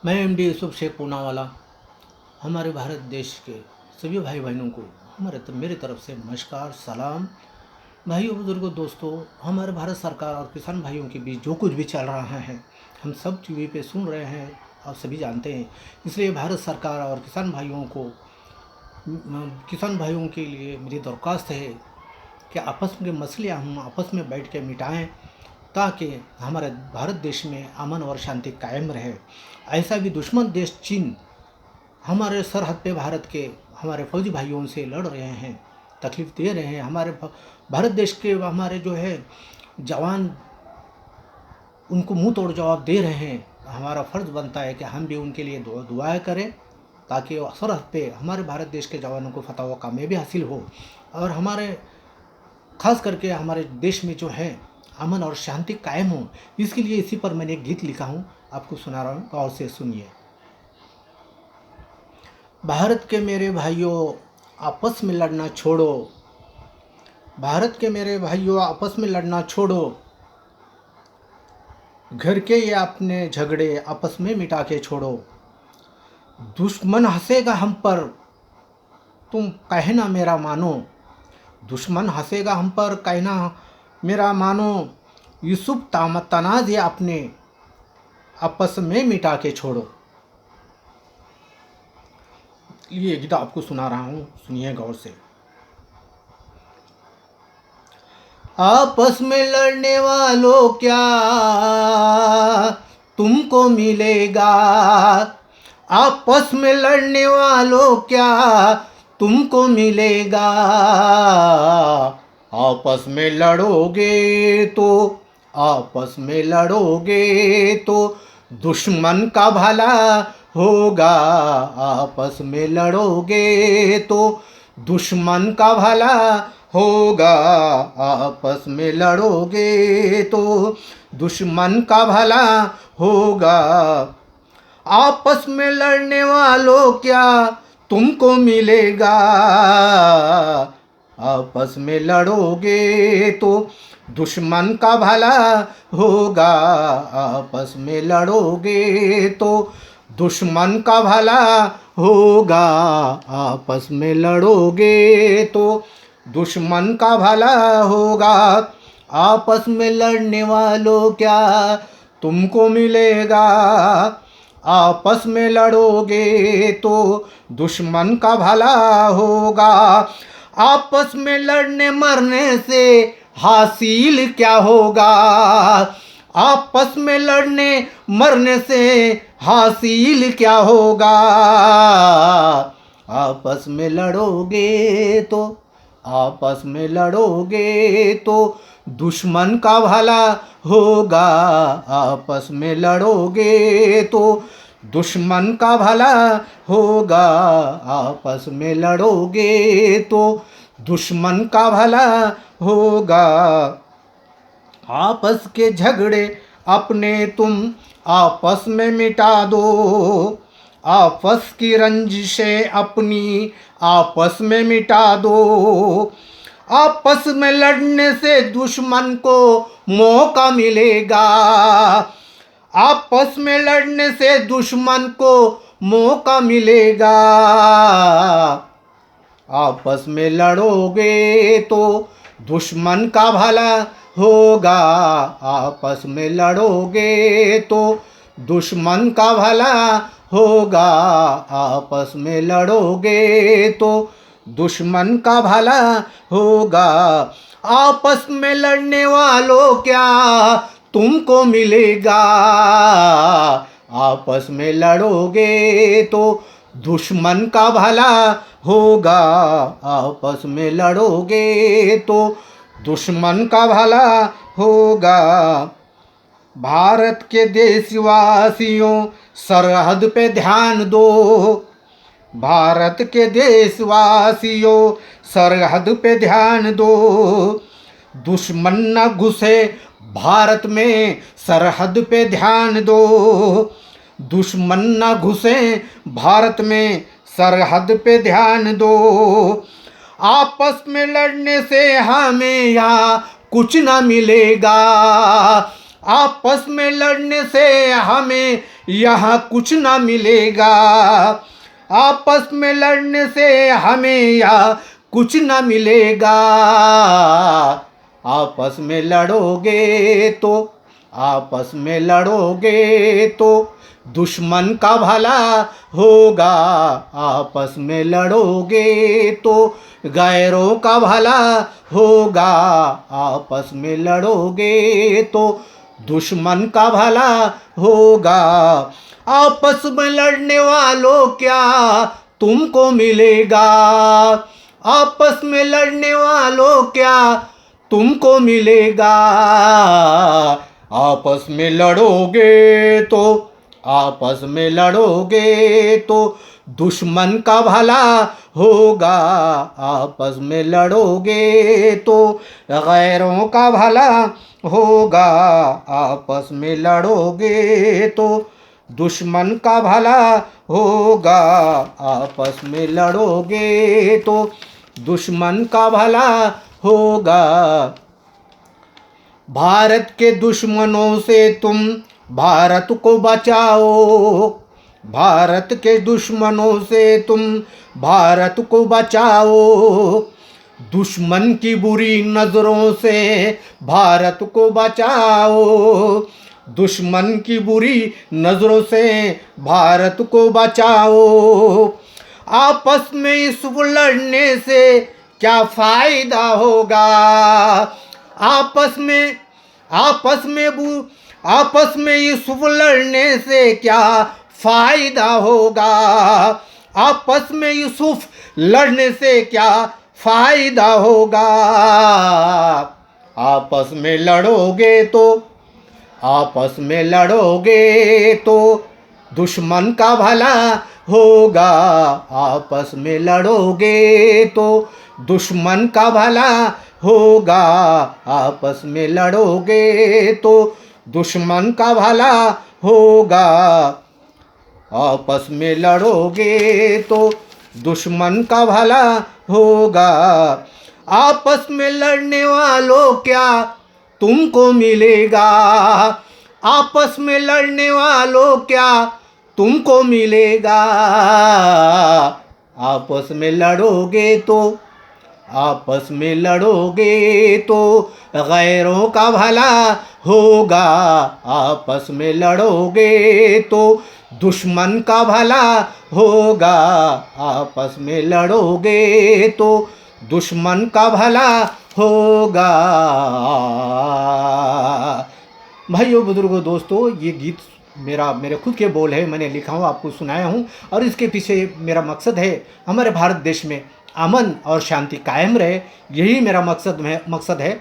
मैं एमडी यूसुफ शेख पूनावाला हमारे भारत देश के सभी भाई बहनों को मेरी तरफ से नमस्कार सलाम। भाइयों बुजुर्गों दोस्तों, हमारे भारत सरकार और किसान भाइयों के बीच जो कुछ भी चल रहा है हम सब टीवी पे सुन रहे हैं, आप सभी जानते हैं। इसलिए भारत सरकार और किसान भाइयों के लिए मेरी दरख्वास्त है कि आपस में मसले हम आपस में बैठ के मिटाएं, ताकि हमारे भारत देश में अमन और शांति कायम रहे। ऐसा भी दुश्मन देश चीन हमारे सरहद पे भारत के हमारे फौजी भाइयों से लड़ रहे हैं, तकलीफ़ दे रहे हैं। हमारे भारत देश के हमारे जो है जवान उनको मुंह तोड़ जवाब दे रहे हैं। हमारा फ़र्ज़ बनता है कि हम भी उनके लिए दुआएं करें, ताकि सरहद पे हमारे भारत देश के जवानों को फतह व कामयाबी हासिल हो और हमारे ख़ास करके हमारे देश में जो है अमन और शांति कायम हो। इसके लिए इसी पर मैंने एक गीत लिखा हूँ, आपको सुना रहा हूँ, गौर से सुनिए। भारत के मेरे भाइयों आपस में लड़ना छोड़ो, भारत के मेरे भाइयों आपस में लड़ना छोड़ो, घर के ये अपने झगड़े आपस में मिटा के छोड़ो। दुश्मन हंसेगा हम पर तुम कहना मेरा मानो, दुश्मन हंसेगा हम पर कहना मेरा मानो, यूसुफ तनाज़ अपने आपस में मिटा के छोड़ो। ये गीत आपको सुना रहा हूँ, सुनिए गौर से। आपस में लड़ने वालों क्या तुमको मिलेगा, आपस में लड़ने वालों क्या तुमको मिलेगा, आपस में लड़ोगे तो आपस में लड़ोगे तो दुश्मन का भला होगा, आपस में लड़ोगे तो दुश्मन का भला होगा, आपस में लड़ोगे तो दुश्मन का भला होगा। आपस में लड़ने वालों क्या तुमको मिलेगा, आपस में लड़ोगे तो दुश्मन का भला होगा, आपस में लड़ोगे तो दुश्मन का भला होगा, आपस में लड़ोगे तो दुश्मन का भला होगा। आपस में लड़ने वालों क्या तुमको मिलेगा, आपस में लड़ोगे तो दुश्मन का भला होगा। आपस में लड़ने मरने से हासिल क्या होगा, आपस में लड़ने मरने से हासिल क्या होगा। आपस में लड़ोगे तो आपस में लड़ोगे तो दुश्मन का भला होगा, आपस में लड़ोगे तो दुश्मन का भला होगा, आपस में लड़ोगे तो दुश्मन का भला होगा। आपस के झगड़े अपने तुम आपस में मिटा दो, आपस की रंजिशें अपनी आपस में मिटा दो। आपस में लड़ने से दुश्मन को मौका मिलेगा, आपस में लड़ने से दुश्मन को मौका मिलेगा। आपस में लड़ोगे तो दुश्मन का भला होगा, आपस में लड़ोगे तो दुश्मन का भला होगा, आपस में लड़ोगे तो दुश्मन का भला होगा। आपस में लड़ने वालों क्या तुमको मिलेगा, आपस में लड़ोगे तो दुश्मन का भला होगा, आपस में लड़ोगे तो दुश्मन का भला होगा। भारत के देशवासियों सरहद पे ध्यान दो, भारत के देशवासियों सरहद पे ध्यान दो। दुश्मन न घुसे भारत में सरहद पे ध्यान दो, दुश्मन न घुसे भारत में सरहद पे ध्यान दो। आपस में लड़ने से हमें यहाँ कुछ न मिलेगा, आपस में लड़ने से हमें यहाँ कुछ ना मिलेगा। आपस में लड़ने से हमें यहाँ कुछ ना मिलेगा। आपस में लड़ोगे तो, आपस में लड़ोगे तो दुश्मन का भला होगा। आपस में लड़ोगे तो गैरों का भला होगा। आपस में लड़ोगे तो दुश्मन का भला होगा। आपस में लड़ने वालों क्या तुमको मिलेगा। आपस में लड़ने वालों क्या तुमको मिलेगा। आपस में लड़ोगे तो, आपस में लड़ोगे तो दुश्मन का भला होगा। आपस में लड़ोगे तो गैरों का भला होगा। आपस में लड़ोगे तो दुश्मन का भला होगा। आपस में लड़ोगे तो दुश्मन का भला होगा। भारत के दुश्मनों से तुम भारत को बचाओ। भारत के दुश्मनों से तुम भारत को बचाओ। दुश्मन की बुरी नज़रों से भारत को बचाओ। दुश्मन की बुरी नज़रों से भारत को बचाओ। आपस में इस लड़ने से क्या फ़ायदा होगा। आपस में इस लड़ने से क्या फ़ायदा होगा। आपस में यूसुफ लड़ने से क्या फ़ायदा होगा। आपस में लड़ोगे तो, आपस में लड़ोगे तो दुश्मन का भला होगा। आपस में लड़ोगे तो दुश्मन का भला होगा। आपस में लड़ोगे तो दुश्मन का भला होगा। आपस में लड़ोगे तो दुश्मन का भला होगा। आपस में लड़ने वालों क्या तुमको मिलेगा। आपस में लड़ने वालों क्या तुमको मिलेगा। आपस में लड़ोगे तो, आपस में लड़ोगे तो गैरों का भला होगा। आपस में लड़ोगे तो दुश्मन का भला होगा। आपस में लड़ोगे तो दुश्मन का भला होगा। भाइयों बुजुर्गों दोस्तों, ये गीत मेरे खुद के बोल है, मैंने लिखा हूँ, आपको सुनाया हूँ। और इसके पीछे मेरा मकसद है हमारे भारत देश में अमन और शांति कायम रहे। यही मेरा मकसद है।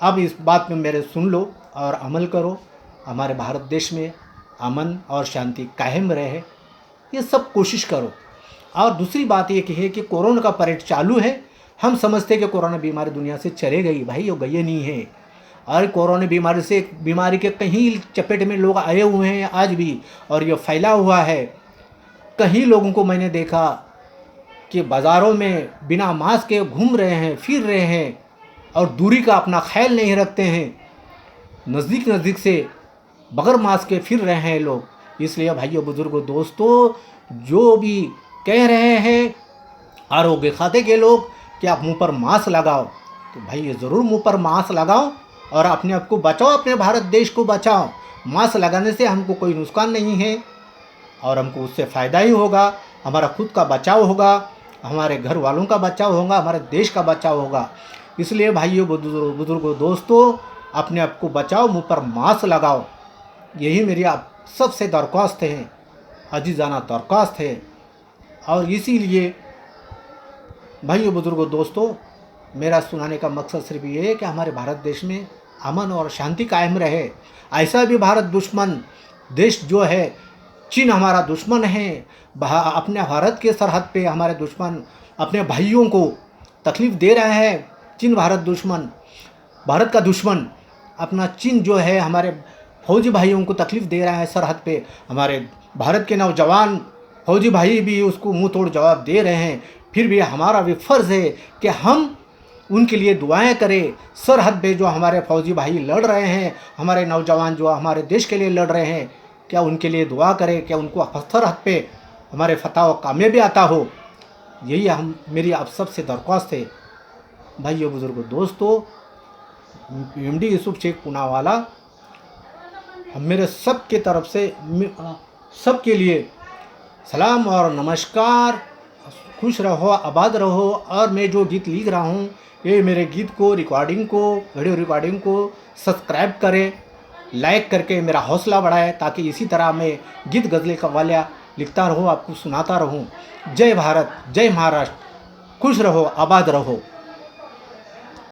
अब इस बात में मेरे सुन लो और अमल करो। हमारे भारत देश में अमन और शांति कायम रहे, ये सब कोशिश करो। और दूसरी बात ये है कि कोरोना का परेड चालू है। हम समझते हैं कि कोरोना बीमारी दुनिया से चले गई, भाई वो गई नहीं है। और कोरोना बीमारी के कहीं चपेट में लोग आए हुए हैं आज भी, और ये फैला हुआ है। कई लोगों को मैंने देखा कि बाज़ारों में बिना मास्क के घूम रहे हैं, फिर रहे हैं, और दूरी का अपना ख्याल नहीं रखते हैं। नज़दीक से बगैर मास्क के फिर रहे हैं लोग। इसलिए भाइयों बुजुर्गों दोस्तों, जो भी कह रहे हैं आरोग्य खाते के लोग कि आप मुंह पर मास्क लगाओ, तो भाई ये ज़रूर मुंह पर मास्क लगाओ और अपने आप को बचाओ, अपने भारत देश को बचाओ। मास्क लगाने से हमको कोई नुकसान नहीं है और हमको उससे फ़ायदा ही होगा। हमारा खुद का बचाव होगा, हमारे घर वालों का बचाव होगा, हमारे देश का बचाव होगा। इसलिए भाइयों बुजुर्गों दोस्तों, अपने आप को बचाओ, मुंह पर मास्क लगाओ। यही मेरी आप सबसे दरख्वास्त है, अजीज़ाना दरख्वास्त है। और इसीलिए भाइयों बुजुर्गों दोस्तों, मेरा सुनाने का मकसद सिर्फ ये है कि हमारे भारत देश में अमन और शांति कायम रहे। ऐसा भी भारत दुश्मन देश जो है, चीन हमारा दुश्मन है। अपने भारत के सरहद पे हमारे दुश्मन अपने भाइयों को तकलीफ़ दे रहे हैं। चीन भारत का दुश्मन अपना चीन जो है हमारे फौजी भाइयों को तकलीफ़ दे रहा है सरहद पे। हमारे भारत के नौजवान फौजी भाई भी उसको मुंह तोड़ जवाब दे रहे हैं। फिर भी हमारा भी फ़र्ज़ है कि हम उनके लिए दुआएं करें। सरहद पे जो हमारे फौजी भाई लड़ रहे हैं, हमारे नौजवान जो हमारे देश के लिए लड़ रहे हैं, क्या उनके लिए दुआ करें, क्या उनको सरहद पे हमारे फतह व कामयाबी आता हो। यही मेरी आप सबसे दरख्वास्त है भाइयों, बुजुर्गों, दोस्तों। एमडी यूसुफ शेख पूनावाला मेरे सब के तरफ से सबके लिए सलाम और नमस्कार। खुश रहो, आबाद रहो। और मैं जो गीत लिख रहा हूँ, ये मेरे गीत को, रिकॉर्डिंग को, वीडियो रिकॉर्डिंग को सब्सक्राइब करें, लाइक करके मेरा हौसला बढ़ाएं, ताकि इसी तरह मैं गीत गज़लें कव्वालियाँ लिखता रहूँ, आपको सुनाता रहूँ। जय भारत, जय महाराष्ट्र। खुश रहो, आबाद रहो।